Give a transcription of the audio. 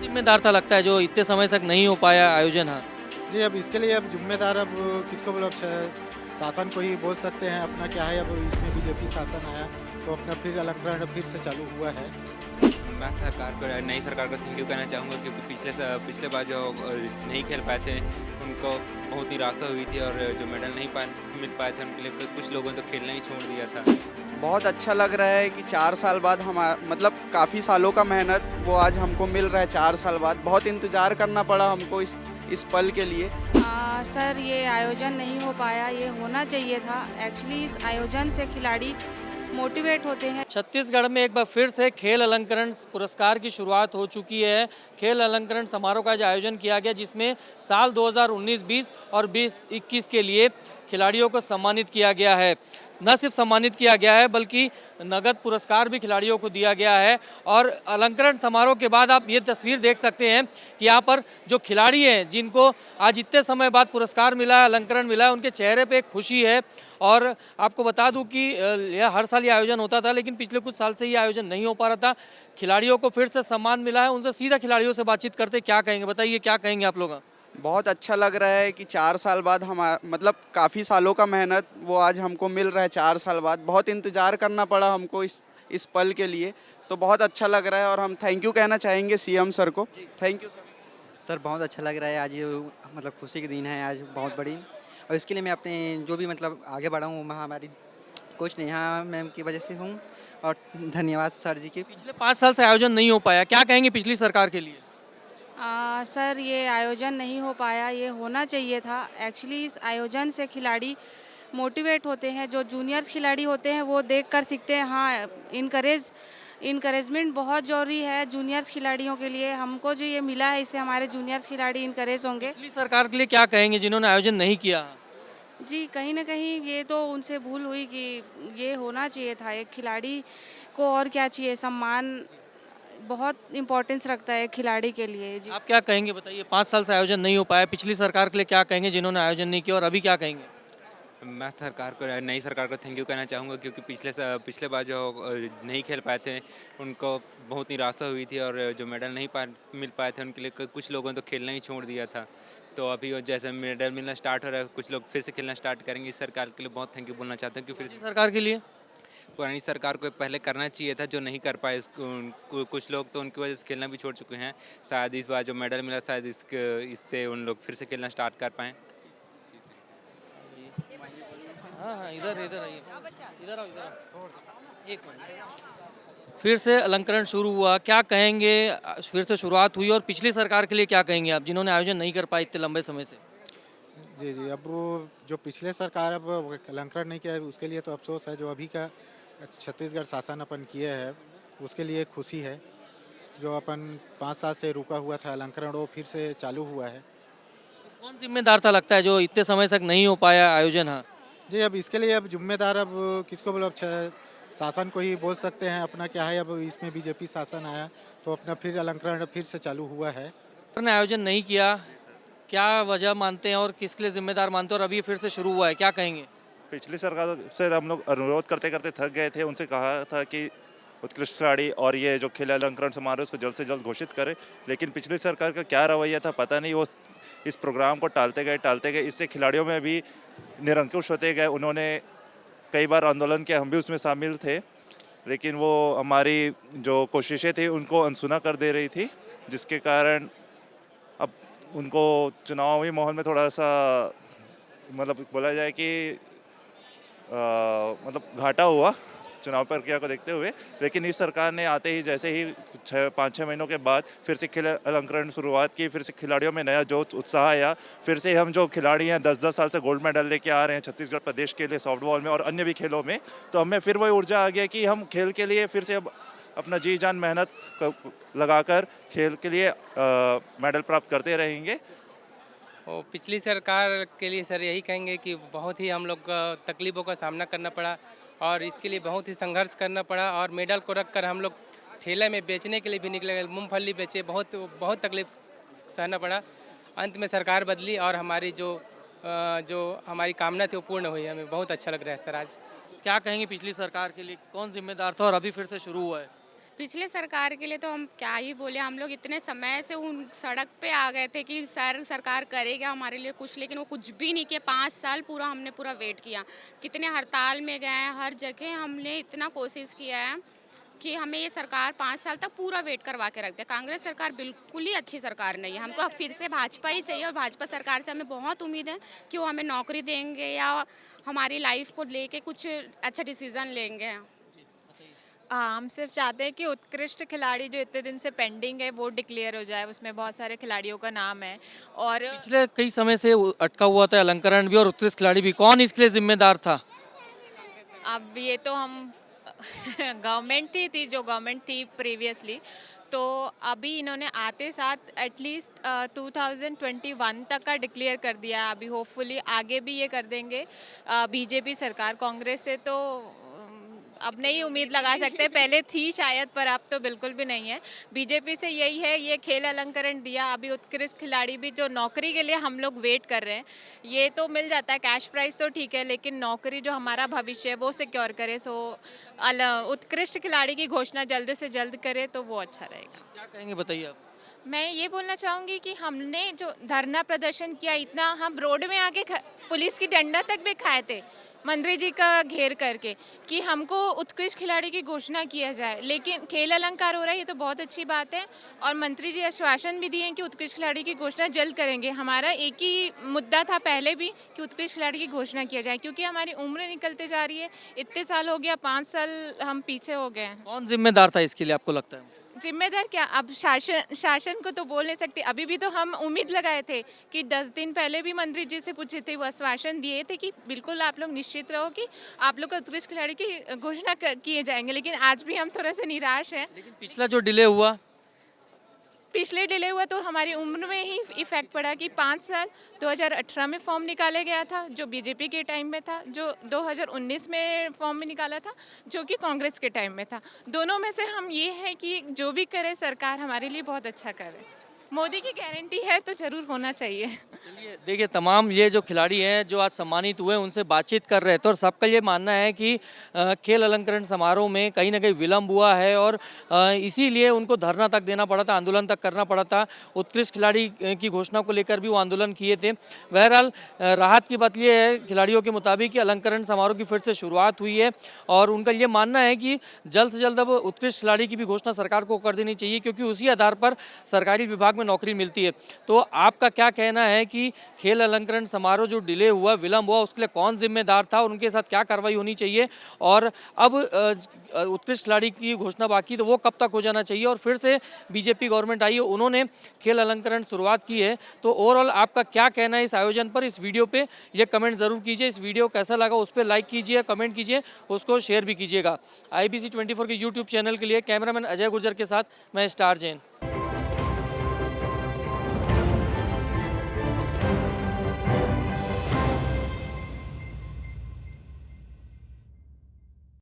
जिम्मेदार था लगता है जो इतने समय तक नहीं हो पाया आयोजन? हाँ, जी, अब इसके लिए अब ज़िम्मेदार अब किसको बोलो, अब शासन को ही बोल सकते हैं। अपना क्या है, अब इसमें बीजेपी शासन आया तो अपना फिर अलंकरण फिर से चालू हुआ है। मैं सरकार को, नई सरकार को थैंक यू कहना चाहूँगा, क्योंकि पिछले बार जो नहीं खेल पाए थे उनको बहुत निराशा हुई थी, और जो मेडल नहीं मिल पाए थे उनके लिए कुछ लोगों ने तो खेलना ही छोड़ दिया था। बहुत अच्छा लग रहा है कि 4 साल बाद हम मतलब काफ़ी सालों का मेहनत वो आज हमको मिल रहा है 4 साल बाद। बहुत इंतज़ार करना पड़ा हमको इस पल के लिए। सर, ये आयोजन नहीं हो पाया, ये होना चाहिए था। एक्चुअली इस आयोजन से खिलाड़ी मोटिवेट होते हैं। छत्तीसगढ़ में एक बार फिर से खेल अलंकरण पुरस्कार की शुरुआत हो चुकी है। खेल अलंकरण समारोह का जो आयोजन किया गया, जिसमें साल 2019-20 और 20-21 के लिए खिलाड़ियों को सम्मानित किया गया है। न सिर्फ सम्मानित किया गया है बल्कि नगद पुरस्कार भी खिलाड़ियों को दिया गया है। और अलंकरण समारोह के बाद आप ये तस्वीर देख सकते हैं कि यहाँ पर जो खिलाड़ी हैं जिनको आज इतने समय बाद पुरस्कार मिला है, अलंकरण मिला है, उनके चेहरे पे एक खुशी है। और आपको बता दूं कि यह हर साल ये आयोजन होता था, लेकिन पिछले कुछ साल से ये आयोजन नहीं हो पा रहा था। खिलाड़ियों को फिर से सम्मान मिला है। उनसे सीधा खिलाड़ियों से बातचीत करते, क्या कहेंगे, बताइए क्या कहेंगे आप लोग? बहुत अच्छा लग रहा है कि 4 साल बाद हम मतलब काफ़ी सालों का मेहनत वो आज हमको मिल रहा है 4 साल बाद। बहुत इंतज़ार करना पड़ा हमको इस पल के लिए। तो बहुत अच्छा लग रहा है और हम थैंक यू कहना चाहेंगे सीएम सर को। Thank you sir. सर बहुत अच्छा लग रहा है आज, ये मतलब खुशी के दिन है आज बहुत बड़ी। और इसके लिए मैं अपने जो भी मतलब आगे बढ़ा हूँ, मैं हमारी कोच नेहा मैम की वजह से हूँ। और धन्यवाद सर जी की। पिछले 5 साल से आयोजन नहीं हो पाया, क्या कहेंगे पिछली सरकार के लिए? सर, ये आयोजन नहीं हो पाया, ये होना चाहिए था। एक्चुअली इस आयोजन से खिलाड़ी मोटिवेट होते हैं। जो जूनियर्स खिलाड़ी होते हैं वो देखकर सीखते हैं। हाँ, इनकरेजमेंट बहुत ज़रूरी है जूनियर्स खिलाड़ियों के लिए। हमको जो ये मिला है, इससे हमारे जूनियर्स खिलाड़ी इनकरेज होंगे। पिछली सरकार के लिए क्या कहेंगे जिन्होंने आयोजन नहीं किया? जी, कहीं न कहीं ये तो उनसे भूल हुई कि ये होना चाहिए था। एक खिलाड़ी को और क्या चाहिए, सम्मान बहुत इम्पोर्टेंस रखता है खिलाड़ी के लिए। जी। आप क्या कहेंगे, बताइए? 5 साल से आयोजन नहीं हो पाया, पिछली सरकार के लिए क्या कहेंगे जिन्होंने आयोजन नहीं किया, और अभी क्या कहेंगे? मैं सरकार को, नई सरकार को थैंक यू कहना चाहूँगा, क्योंकि पिछले बार जो नहीं खेल पाए थे उनको बहुत निराशा हुई थी, और जो मेडल नहीं मिल पाए थे उनके लिए कुछ लोगों ने तो खेलना ही छोड़ दिया था। तो अभी वो जैसे मेडल मिलना स्टार्ट हो रहा है, कुछ लोग फिर से खेलना स्टार्ट करेंगे। इस सरकार के लिए बहुत थैंक यू बोलना चाहता हूँ कि फिर पिछली सरकार के लिए पुरानी सरकार को पहले करना चाहिए था, जो नहीं कर पाए। कुछ लोग तो उनकी वजह से खेलना भी छोड़ चुके हैं। शायद इस बार जो मेडल मिला, शायद इससे उन लोग फिर से खेलना स्टार्ट कर पाएँ। हाँ हाँ, इधर इधर आइए, इधर आओ, इधर आओ। एक मिनट। फिर से अलंकरण शुरू हुआ, क्या कहेंगे? फिर से शुरुआत हुई, और पिछली सरकार के लिए क्या कहेंगे आप, जिन्होंने आयोजन नहीं कर पाई इतने लंबे समय से? जी, जी, अब वो जो पिछले सरकार अब वो अलंकरण नहीं किया है, उसके लिए तो अफ़सोस है। जो अभी का छत्तीसगढ़ शासन अपन किए है, उसके लिए खुशी है। जो अपन 5 साल से रुका हुआ था अलंकरण, वो फिर से चालू हुआ है। कौन जिम्मेदार था लगता है जो इतने समय तक नहीं हो पाया आयोजन? हाँ, जी, अब इसके लिए अब ज़िम्मेदार अब किसको बोलो, अब शासन को ही बोल सकते हैं। अपना क्या है, अब इसमें बीजेपी शासन आया तो अपना फिर अलंकरण फिर से चालू हुआ है। ने आयोजन नहीं किया, क्या वजह मानते हैं और किसके लिए जिम्मेदार मानते हैं, और अभी फिर से शुरू हुआ है, क्या कहेंगे? पिछली सरकार से हम लोग अनुरोध करते करते थक गए थे। उनसे कहा था कि उत्कृष्ट खिलाड़ी और ये जो खेल अलंकरण समारोह उसको जल्द से जल्द घोषित करें, लेकिन पिछली सरकार का क्या रवैया था पता नहीं। वो इस प्रोग्राम को टालते गए। इससे खिलाड़ियों में भी निरंकुश होते गए। उन्होंने कई बार आंदोलन किया, हम भी उसमें शामिल थे, लेकिन वो हमारी जो कोशिशें थी उनको अनसुना कर दे रही थी, जिसके कारण अब उनको चुनावी माहौल में थोड़ा सा मतलब बोला जाए कि मतलब घाटा हुआ चुनाव प्रक्रिया को देखते हुए। लेकिन इस सरकार ने आते ही जैसे ही 5-6 महीनों के बाद फिर से खेल अलंकरण शुरुआत की, फिर से खिलाड़ियों में नया जोश उत्साह आया। फिर से हम जो खिलाड़ी हैं 10-10 साल से गोल्ड मेडल लेके आ रहे हैं छत्तीसगढ़ प्रदेश के लिए सॉफ्टबॉल में और अन्य भी खेलों में, तो हमें फिर वही ऊर्जा आ गया कि हम खेल के लिए फिर से अब अपना जी जान मेहनत लगाकर खेल के लिए मेडल प्राप्त करते रहेंगे। और पिछली सरकार के लिए सर यही कहेंगे कि बहुत ही हम लोग तकलीफ़ों का सामना करना पड़ा, और इसके लिए बहुत ही संघर्ष करना पड़ा। और मेडल को रखकर हम लोग ठेले में बेचने के लिए भी निकले, मूंगफली बेचे, बहुत बहुत तकलीफ सहना पड़ा। अंत में सरकार बदली और हमारी जो हमारी कामना थी वो पूर्ण हुई। हमें बहुत अच्छा लग रहा है सर आज। क्या कहेंगे पिछली सरकार के लिए, कौन जिम्मेदार था और अभी फिर से शुरू हुआ है? पिछले सरकार के लिए तो हम क्या ही बोले, हम लोग इतने समय से उन सड़क पे आ गए थे कि सरकार करेगा हमारे लिए कुछ, लेकिन वो कुछ भी नहीं किया। 5 साल पूरा हमने वेट किया, कितने हड़ताल में गए, हर जगह हमने इतना कोशिश किया है कि हमें ये सरकार 5 साल तक पूरा वेट करवा के रख दे। कांग्रेस सरकार बिल्कुल ही अच्छी सरकार नहीं है, हमको अब फिर से भाजपा ही चाहिए और भाजपा सरकार से हमें बहुत उम्मीद है कि वो हमें नौकरी देंगे या हमारी लाइफ को लेके कुछ अच्छा डिसीजन लेंगे। हाँ, हम सिर्फ चाहते हैं कि उत्कृष्ट खिलाड़ी जो इतने दिन से पेंडिंग है वो डिक्लेयर हो जाए, उसमें बहुत सारे खिलाड़ियों का नाम है। और पिछले कई समय से अटका हुआ था अलंकरण भी और उत्कृष्ट खिलाड़ी भी, कौन इसके लिए जिम्मेदार था? अब ये तो हम गवर्नमेंट ही थी, जो गवर्नमेंट थी प्रीवियसली, तो अभी इन्होंने आते साथ एटलीस्ट 2021 तक का डिक्लेयर कर दिया। अभी होपफुली आगे भी ये कर देंगे बीजेपी सरकार। कांग्रेस से तो अब नहीं उम्मीद लगा सकते, पहले थी शायद पर अब तो बिल्कुल भी नहीं है। बीजेपी से यही है, ये खेल अलंकरण दिया। अभी उत्कृष्ट खिलाड़ी भी जो नौकरी के लिए हम लोग वेट कर रहे हैं, ये तो मिल जाता है, कैश प्राइस तो ठीक है, लेकिन नौकरी जो हमारा भविष्य है वो सिक्योर करे। सो उत्कृष्ट खिलाड़ी की घोषणा जल्द से जल्द करे तो वो अच्छा रहेगा। क्या कहेंगे बताइए आप? मैं ये बोलना चाहूँगी कि हमने जो धरना प्रदर्शन किया, इतना हम रोड में आके पुलिस की डंडा तक भी खाए थे मंत्री जी का घेर करके कि हमको उत्कृष्ट खिलाड़ी की घोषणा किया जाए, लेकिन खेल अलंकार हो रहा है, ये तो बहुत अच्छी बात है। और मंत्री जी आश्वासन भी दिए हैं कि उत्कृष्ट खिलाड़ी की घोषणा जल्द करेंगे। हमारा एक ही मुद्दा था पहले भी कि उत्कृष्ट खिलाड़ी की घोषणा किया जाए, क्योंकि हमारी उम्र निकलते जा रही है, इतने साल हो गया, 5 साल हम पीछे हो गए हैं। कौन जिम्मेदार था इसके लिए आपको लगता है? जिम्मेदार क्या, अब शासन को तो बोल नहीं सकते। अभी भी तो हम उम्मीद लगाए थे कि 10 दिन पहले भी मंत्री जी से पूछे थे, वो आश्वासन दिए थे कि बिल्कुल आप लोग निश्चित रहो कि आप लोग को उत्कृष्ट खिलाड़ी की घोषणा किए जाएंगे, लेकिन आज भी हम थोड़ा सा निराश हैं। लेकिन पिछला जो डिले हुआ तो हमारी उम्र में ही इफेक्ट पड़ा कि 5 साल 2018 में फॉर्म निकाला गया था जो बीजेपी के टाइम में था, जो 2019 में फॉर्म में निकाला था जो कि कांग्रेस के टाइम में था। दोनों में से हम ये है कि जो भी करे सरकार हमारे लिए बहुत अच्छा करे। मोदी की गारंटी है तो जरूर होना चाहिए। चलिए देखिए, तमाम ये जो खिलाड़ी हैं जो आज सम्मानित हुए उनसे बातचीत कर रहे थे और सबका ये मानना है कि खेल अलंकरण समारोह में कहीं ना कहीं विलम्ब हुआ है और इसीलिए उनको धरना तक देना पड़ा था, आंदोलन तक करना पड़ा था। उत्कृष्ट खिलाड़ी की घोषणा को लेकर भी वो आंदोलन किए थे। बहरहाल राहत की बात ये है खिलाड़ियों के मुताबिक कि अलंकरण समारोह की फिर से शुरुआत हुई है और उनका ये मानना है कि जल्द से जल्द अब उत्कृष्ट खिलाड़ी की भी घोषणा सरकार को कर देनी चाहिए, क्योंकि उसी आधार पर सरकारी विभाग में नौकरी मिलती है। तो आपका क्या कहना है कि खेल अलंकरण समारोह जो डिले हुआ, विलंब हुआ, उसके लिए कौन जिम्मेदार था और उनके साथ क्या कार्रवाई होनी चाहिए? और अब उत्कृष्ट खिलाड़ी की घोषणा बाकी, तो वो कब तक हो जाना चाहिए? और फिर से बीजेपी गवर्नमेंट आई है, उन्होंने खेल अलंकरण शुरुआत की है, तो ओवरऑल आपका क्या कहना है इस आयोजन पर? इस वीडियो पे ये कमेंट जरूर कीजिए। इस वीडियो कैसा लगा उस पर लाइक कीजिए, कमेंट कीजिए, उसको शेयर भी कीजिएगा। IBC 24 के यूट्यूब चैनल के लिए कैमरामैन अजय गुर्जर के साथ मैं स्टार जैन।